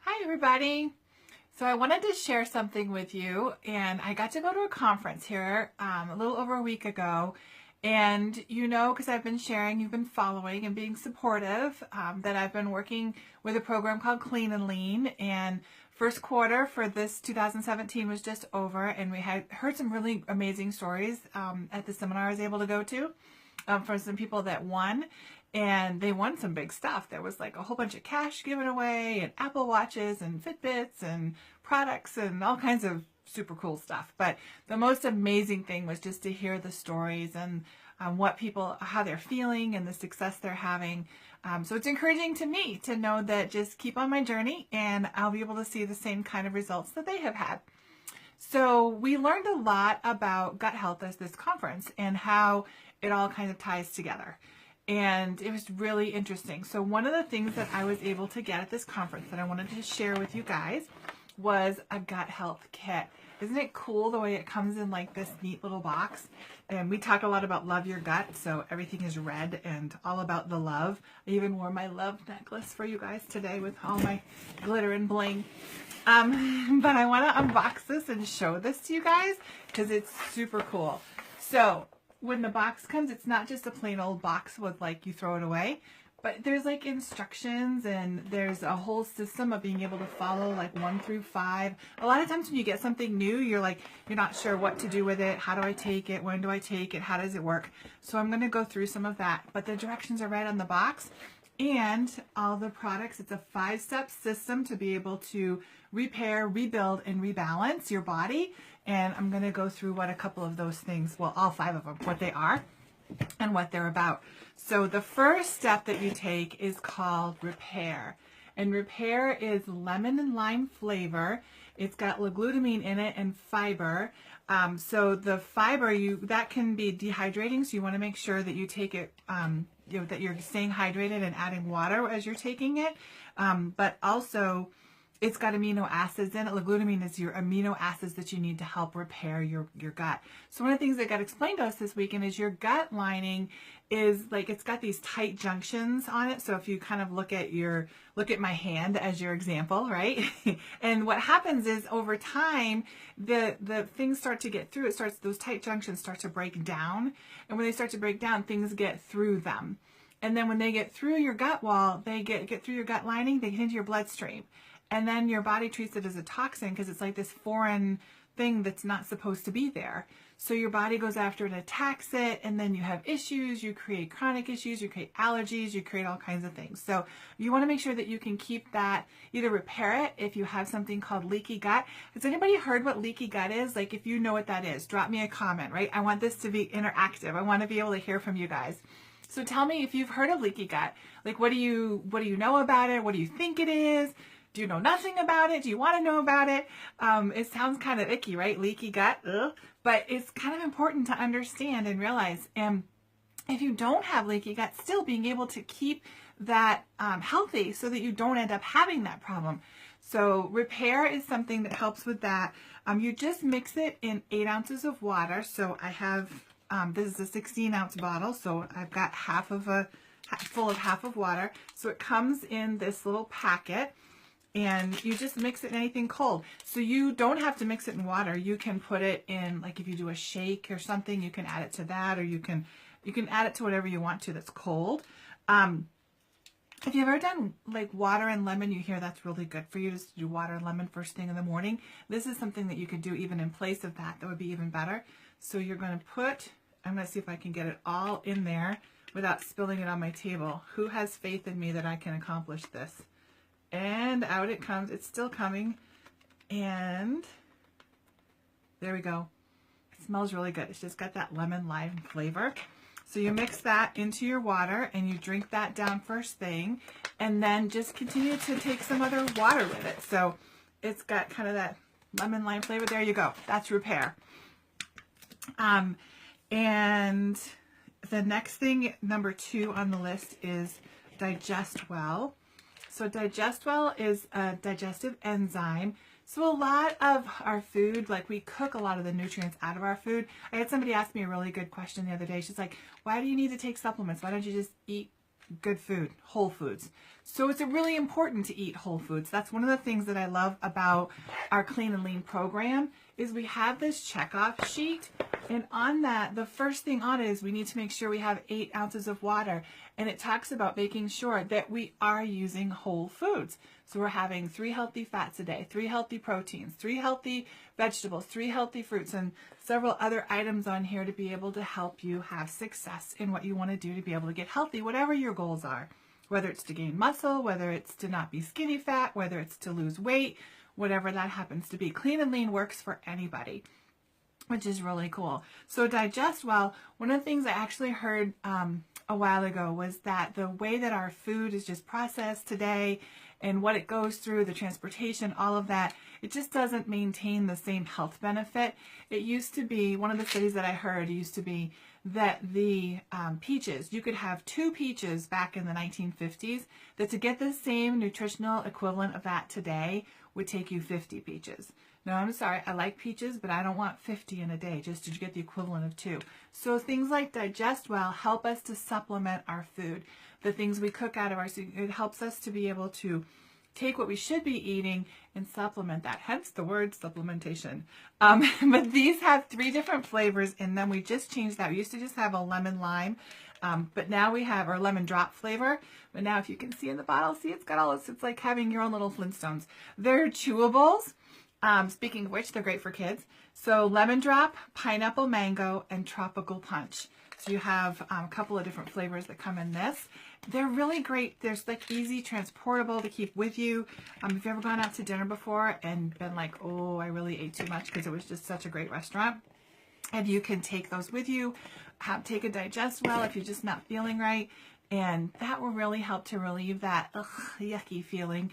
Hi everybody. So I wanted to share something with you, and I got to go to a conference here a little over a week ago, and because I've been sharing, you've been following and being supportive, that I've been working with a program called Clean and Lean, and first quarter for this 2017 was just over, and we had heard some really amazing stories at the seminar I was able to go to from some people that won. And they won some big stuff. There was like a whole bunch of cash given away and Apple Watches and Fitbits and products and all kinds of super cool stuff. But the most amazing thing was just to hear the stories and what people, how they're feeling and the success they're having. So it's encouraging to me to know that just keep on my journey and I'll be able to see the same kind of results that they have had. So we learned a lot about gut health at this conference and how it all kind of ties together. And it was really interesting. So one of the things that I was able to get at this conference that I wanted to share with you guys was a gut health kit. Isn't it cool the way it comes in like this neat little box? And we talk a lot about love your gut, so everything is red and all about the love. I even wore my love necklace for you guys today with all my glitter and bling. But I want to unbox this and show this to you guys because it's super cool. So when the box comes, it's not just a plain old box with like you throw it away, but there's like instructions and there's a whole system of being able to follow like 1 through 5. A lot of times when you get something new, you're not sure what to do with it. How do I take it? When do I take it? How does it work? So I'm going to go through some of that, but the directions are right on the box and all the products. It's a 5-step system to be able to repair, rebuild, and rebalance your body. And I'm going to go through what a couple of those things, well, all 5 of them, what they are and what they're about. So the first step that you take is called repair. And repair is lemon and lime flavor. It's got L-glutamine in it and fiber. So the fiber, that can be dehydrating, so you want to make sure that you take it, that you're staying hydrated and adding water as you're taking it. But also, it's got amino acids in it. L-glutamine is your amino acids that you need to help repair your gut. So one of the things that got explained to us this weekend is your gut lining is like, it's got these tight junctions on it. So if you kind of look at my hand as your example, right? And what happens is over time, the things start to get through. Those tight junctions start to break down. And when they start to break down, things get through them. And then when they get through your gut wall, they get through your gut lining, they get into your bloodstream. And then your body treats it as a toxin because it's like this foreign thing that's not supposed to be there. So your body goes after it and attacks it, and then you have issues, you create chronic issues, you create allergies, you create all kinds of things. So you want to make sure that you can keep that, either repair it if you have something called leaky gut. Has anybody heard what leaky gut is? Like if you know what that is, drop me a comment, right? I want this to be interactive. I want to be able to hear from you guys. So tell me if you've heard of leaky gut. Like what do you know about it? What do you think it is? Do you know nothing about it? Do you want to know about it? It sounds kind of icky, right? Leaky gut, ugh. But it's kind of important to understand and realize. And if you don't have leaky gut, still being able to keep that healthy so that you don't end up having that problem. So repair is something that helps with that. You just mix it in 8 ounces of water. So I have, this is a 16-ounce bottle. So I've got full of half of water. So it comes in this little packet. And you just mix it in anything cold. So you don't have to mix it in water. You can put it in, like if you do a shake or something, you can add it to that, or you can add it to whatever you want to that's cold. If you've ever done like water and lemon, you hear that's really good for you, just to do water and lemon first thing in the morning. This is something that you could do even in place of that. That would be even better. So you're going to I'm going to see if I can get it all in there without spilling it on my table. Who has faith in me that I can accomplish this? And out it comes. It's still coming. And there we go. It smells really good. It's just got that lemon lime flavor. So you mix that into your water and you drink that down first thing. And then just continue to take some other water with it. So it's got kind of that lemon lime flavor. There you go. That's repair. And the next thing, number 2 on the list, is DigestWel. So DigestWel is a digestive enzyme. So a lot of our food, like we cook a lot of the nutrients out of our food. I had somebody ask me a really good question the other day. She's like, why do you need to take supplements? Why don't you just eat good food, whole foods? So it's really important to eat whole foods. That's one of the things that I love about our Clean and Lean program is we have this checkoff sheet, and on that, the first thing on it is we need to make sure we have 8 ounces of water, and it talks about making sure that we are using whole foods. So we're having 3 healthy fats a day, 3 healthy proteins, 3 healthy vegetables, 3 healthy fruits, and several other items on here to be able to help you have success in what you want to do to be able to get healthy, whatever your goals are. Whether it's to gain muscle, whether it's to not be skinny fat, whether it's to lose weight, whatever that happens to be. Clean and Lean works for anybody, which is really cool. So DigestWel, one of the things I actually heard a while ago was that the way that our food is just processed today and what it goes through, the transportation, all of that, it just doesn't maintain the same health benefit. It used to be, one of the studies that I heard used to be that the peaches, you could have 2 peaches back in the 1950s, that to get the same nutritional equivalent of that today would take you 50 peaches. No, I'm sorry, I like peaches, but I don't want 50 in a day just to get the equivalent of 2. So things like DigestWel help us to supplement our food. The things we cook out of our food, it helps us to be able to take what we should be eating and supplement that, hence the word supplementation. But these have 3 different flavors in them. We just changed that. We used to just have a lemon lime, but now we have our lemon drop flavor. But now if you can see in the bottle, see it's got all this, it's like having your own little Flintstones. They're chewables. Speaking of which, they're great for kids. So lemon drop, pineapple mango, and tropical punch. So you have a couple of different flavors that come in this. They're really great. They're like easy, transportable to keep with you. If you've ever gone out to dinner before and been like, oh, I really ate too much because it was just such a great restaurant, and you can take those with you. Take a DigestWel if you're just not feeling right, and that will really help to relieve that yucky feeling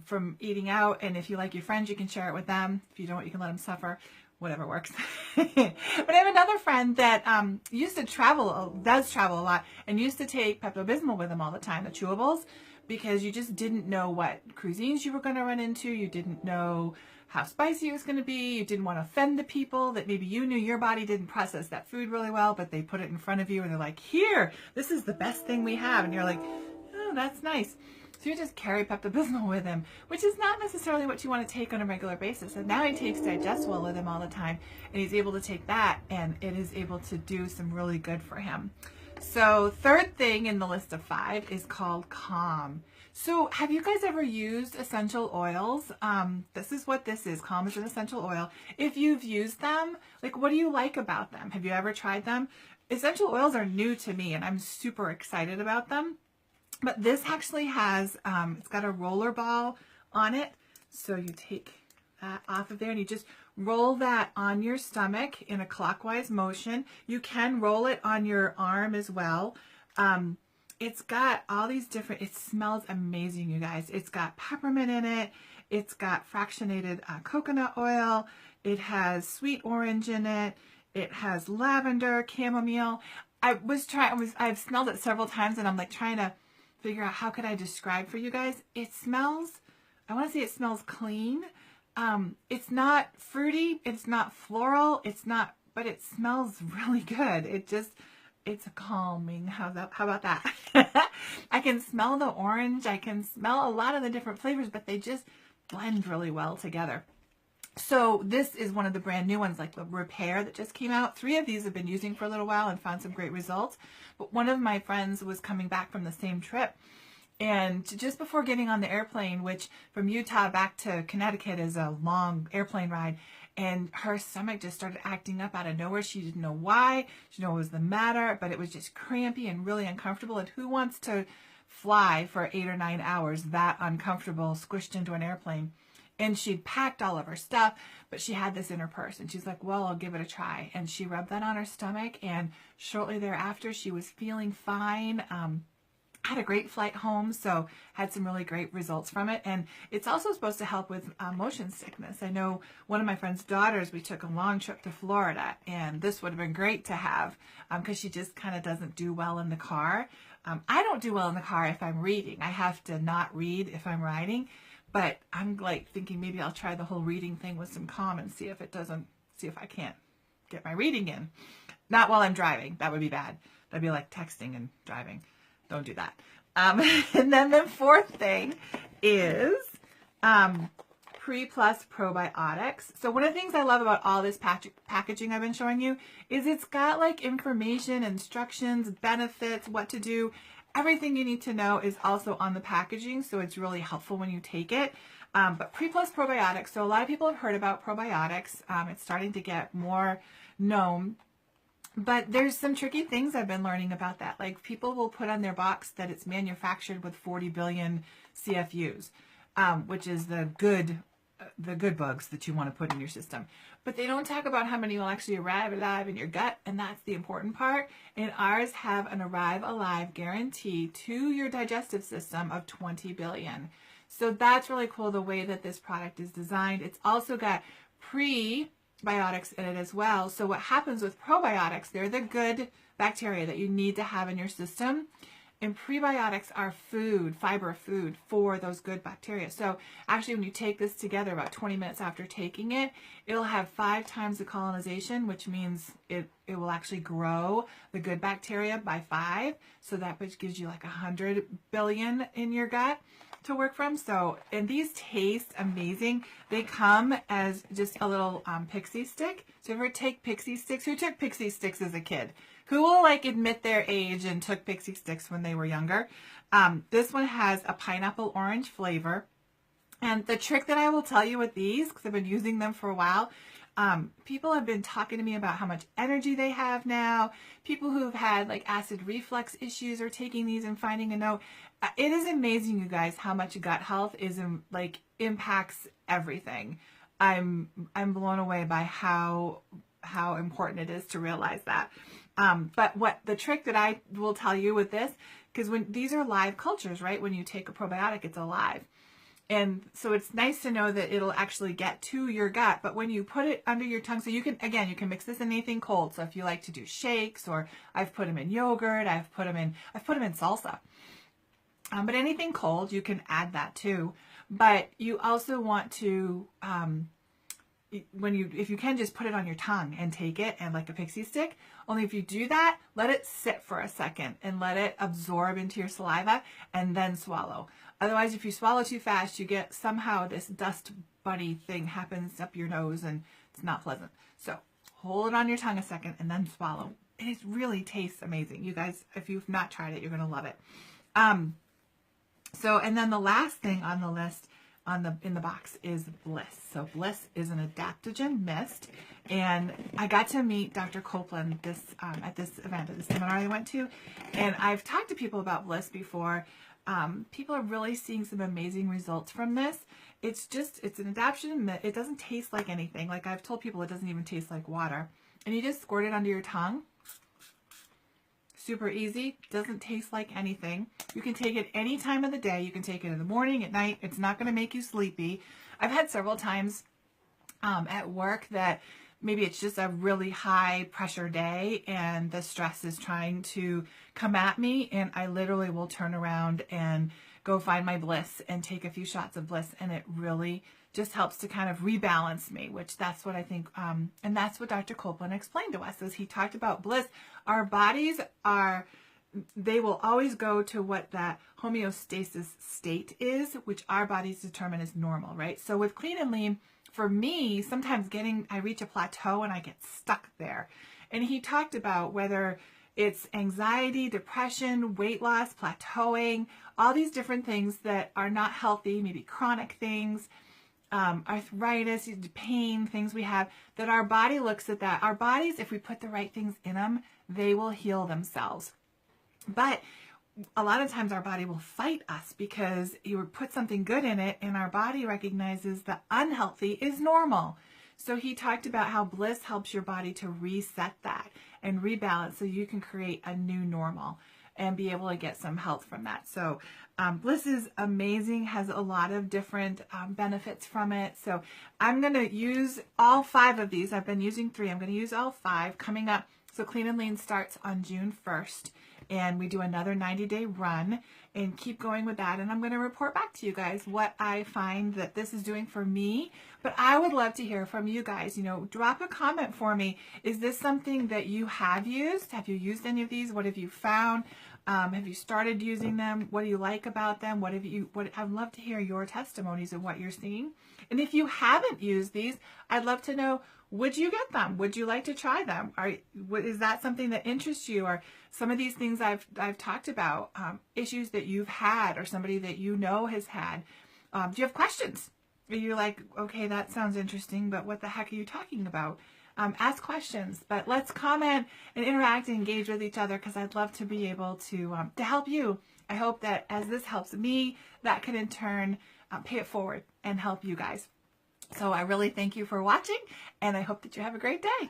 from eating out. And if you like your friends, you can share it with them. If you don't, you can let them suffer. Whatever works. But I have another friend that used to travel, does travel a lot, and used to take Pepto-Bismol with him all the time, the chewables, because you just didn't know what cuisines you were going to run into. You didn't know how spicy it was going to be. You didn't want to offend the people that maybe you knew your body didn't process that food really well, but they put it in front of you and they're like, here, this is the best thing we have. And you're like, oh, that's nice. So you just carry Pepto-Bismol with him, which is not necessarily what you want to take on a regular basis. And now he takes DigestWel with him all the time, and he's able to take that, and it is able to do some really good for him. So 3rd thing in the list of 5 is called Calm. So have you guys ever used essential oils? This is what this is. Calm is an essential oil. If you've used them, like, what do you like about them? Have you ever tried them? Essential oils are new to me, and I'm super excited about them. But this actually has, it's got a roller ball on it. So you take that off of there and you just roll that on your stomach in a clockwise motion. You can roll it on your arm as well. It's got all these different, it smells amazing, you guys. It's got peppermint in it. It's got fractionated coconut oil. It has sweet orange in it. It has lavender, chamomile. I've smelled it several times and I'm like trying to figure out how could I describe for you guys. It smells, I want to say it smells clean. It's not fruity, it's not floral, it's not, but it smells really good. It's calming. How about that? I can smell the orange, I can smell a lot of the different flavors, but they just blend really well together. So this is one of the brand new ones, like the Repair that just came out. 3 of these I've been using for a little while and found some great results. But one of my friends was coming back from the same trip, and just before getting on the airplane, which from Utah back to Connecticut is a long airplane ride, and her stomach just started acting up out of nowhere. She didn't know why. She didn't know what was the matter, but it was just crampy and really uncomfortable. And who wants to fly for 8 or 9 hours that uncomfortable, squished into an airplane? And she'd packed all of her stuff, but she had this in her purse. And she's like, well, I'll give it a try. And she rubbed that on her stomach. And shortly thereafter, she was feeling fine. Had a great flight home, so had some really great results from it. And it's also supposed to help with motion sickness. I know one of my friend's daughters, we took a long trip to Florida, and this would have been great to have because she just kind of doesn't do well in the car. I don't do well in the car if I'm reading. I have to not read if I'm riding. But I'm like thinking maybe I'll try the whole reading thing with some Calm and see if I can't get my reading in. Not while I'm driving. That would be bad. That'd be like texting and driving. Don't do that. And then the fourth thing is Pre+Probiotics. So one of the things I love about all this packaging I've been showing you is it's got like information, instructions, benefits, what to do. Everything you need to know is also on the packaging, so it's really helpful when you take it. But Pre+Probiotics, so a lot of people have heard about probiotics. It's starting to get more known. But there's some tricky things I've been learning about that. Like people will put on their box that it's manufactured with 40 billion CFUs, which is the good bugs that you want to put in your system. But they don't talk about how many will actually arrive alive in your gut, and that's the important part. And ours have an arrive alive guarantee to your digestive system of 20 billion. So that's really cool the way that this product is designed. It's also got prebiotics in it as well. So what happens with probiotics, they're the good bacteria that you need to have in your system. And prebiotics are food, fiber food for those good bacteria. So actually when you take this together about 20 minutes after taking it, it'll have 5 times the colonization, which means it will actually grow the good bacteria by 5. So that which gives you like 100 billion in your gut to work from. So, and these taste amazing. They come as just a little pixie stick. So if you ever take pixie sticks, who took pixie sticks as a kid? Who will like admit their age and took pixie sticks when they were younger? This one has a pineapple orange flavor. And the trick that I will tell you with these, because I've been using them for a while, people have been talking to me about how much energy they have now. People who've had like acid reflux issues are taking these and finding a no. It is amazing, you guys, how much gut health is like impacts everything. I'm blown away by how important it is to realize that. But what the trick that I will tell you with this, because when these are live cultures, right? When you take a probiotic, it's alive. And so it's nice to know that it'll actually get to your gut. But when you put it under your tongue, so you can, again, you can mix this in anything cold. So if you like to do shakes, or I've put them in yogurt, I've put them in salsa. But anything cold, you can add that too. But you also want to, if you can, just put it on your tongue and take it, and like a pixie stick. Only if you do that, let it sit for a second and let it absorb into your saliva and then swallow. Otherwise, if you swallow too fast, you get somehow this dust bunny thing happens up your nose, and it's not pleasant. So hold it on your tongue a second and then swallow. It really tastes amazing. You guys, if you've not tried it, you're going to love it. So, and then the last thing on the list in the box is Bliss. So Bliss is an adaptogen mist, and I got to meet Dr. Copeland at this event, at the seminar I went to, and I've talked to people about Bliss before. People are really seeing some amazing results from this. It's an adaptogen mist. It doesn't taste like anything. Like I've told people, it doesn't even taste like water. And you just squirt it under your tongue. Super easy. Doesn't taste like anything. You can take it any time of the day. You can take it in the morning, at night. It's not going to make you sleepy. I've had several times at work that maybe it's just a really high pressure day and the stress is trying to come at me, and I literally will turn around and go find my Bliss and take a few shots of Bliss, and it really just helps to kind of rebalance me, which that's what I think, and that's what Dr. Copeland explained to us as he talked about Bliss. Our bodies they will always go to what that homeostasis state is, which our bodies determine as normal, right? So with Clean and Lean, for me, sometimes I reach a plateau and I get stuck there. And he talked about whether it's anxiety, depression, weight loss, plateauing, all these different things that are not healthy, maybe chronic things, arthritis, pain, things we have, that our body looks at that. Our bodies, if we put the right things in them, they will heal themselves. But a lot of times our body will fight us because you put something good in it and our body recognizes the unhealthy is normal. So he talked about how Bliss helps your body to reset that and rebalance so you can create a new normal and be able to get some health from that. So Bliss is amazing, has a lot of different benefits from it. So I'm going to use all 5 of these. I've been using 3. I'm going to use all 5 coming up. So Clean and Lean starts on June 1st. And we do another 90-day run and keep going with that. And I'm going to report back to you guys what I find that this is doing for me. But I would love to hear from you guys. You know, drop a comment for me. Is this something that you have used? Have you used any of these? What have you found? Have you started using them? What do you like about them? I'd love to hear your testimonies of what you're seeing. And if you haven't used these, I'd love to know, would you get them? Would you like to try them? Is that something that interests you? Or some of these things I've talked about, issues that you've had or somebody that you know has had. Do you have questions? Are you like, okay, that sounds interesting, but what the heck are you talking about? Ask questions, but let's comment and interact and engage with each other, because I'd love to be able to help you. I hope that as this helps me, that can in turn pay it forward and help you guys. So I really thank you for watching, and I hope that you have a great day.